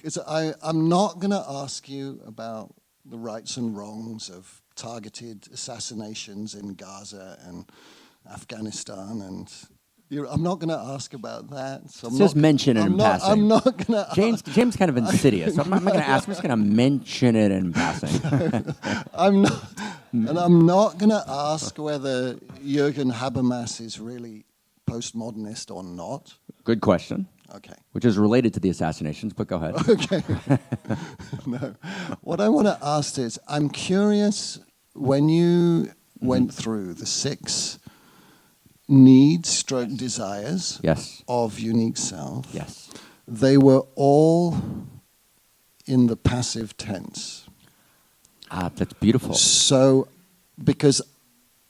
Because I'm not going to ask you about the rights and wrongs of targeted assassinations in Gaza and Afghanistan, and I'm not going to ask about that. So just mention it in passing. I'm not going to. James kind of insidious. I'm not going to ask. I'm just going to mention it in passing. I'm not, and I'm not going to ask whether Jürgen Habermas is really postmodernist or not. Good question. Okay. Which is related to the assassinations, but go ahead. Okay. No. What I want to ask is, I'm curious, when you went through the 6 needs, desires of unique self, they were all in the passive tense. That's beautiful. So, because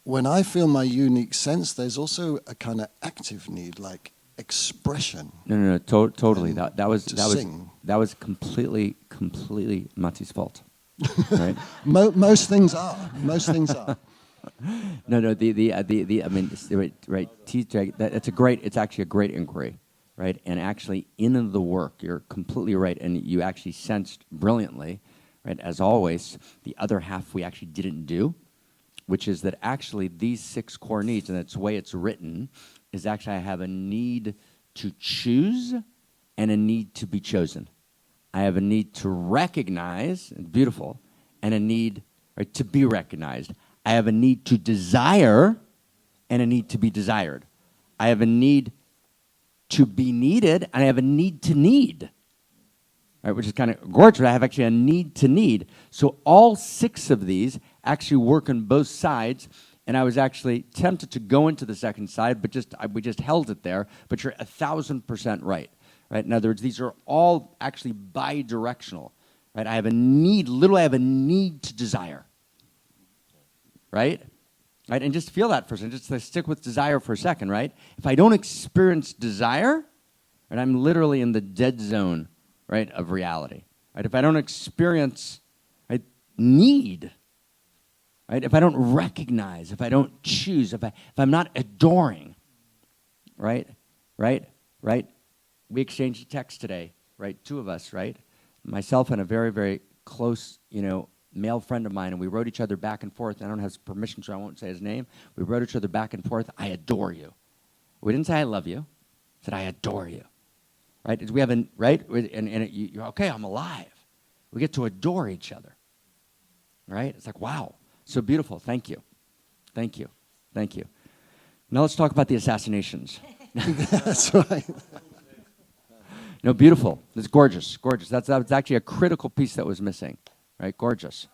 when I feel my unique sense, there's also a kind of active need, like expression. No, totally. That was completely Mati's fault. Right? Most things are. No. I mean, right. It's actually a great inquiry, right? And actually, in the work, you're completely right, and you actually sensed brilliantly, right? As always, the other half we actually didn't do, which is that actually these 6 core needs, and that's the way it's written, is actually I have a need to choose and a need to be chosen. I have a need to recognize, beautiful, and a need to be recognized. I have a need to desire and a need to be desired. I have a need to be needed, and I have a need to need, right, which is kind of gorgeous. I have actually a need to need. So all 6 of these actually work on both sides. And I was actually tempted to go into the second side, but we just held it there. But you're 1,000% right. In other words, these are all actually bi-directional. Right? I have a need. Literally, I have a need to desire. Right? And just feel that for a second. Just stick with desire for a second. Right? If I don't experience desire, and I'm literally in the dead zone, right, of reality. Right? If I don't experience need. Right? If I don't recognize, if I don't choose, if I'm not adoring, right? We exchanged a text today, right? 2 of us, right? Myself and a very, very close, male friend of mine, and we wrote each other back and forth. I don't have his permission, so I won't say his name. We wrote each other back and forth. I adore you. We didn't say I love you. We said I adore you. Right? We have you're okay. I'm alive. We get to adore each other. Right? It's like, wow. So beautiful. Thank you. Now let's talk about the assassinations. That's right. No, beautiful. It's gorgeous. That's actually a critical piece that was missing. Right? Gorgeous.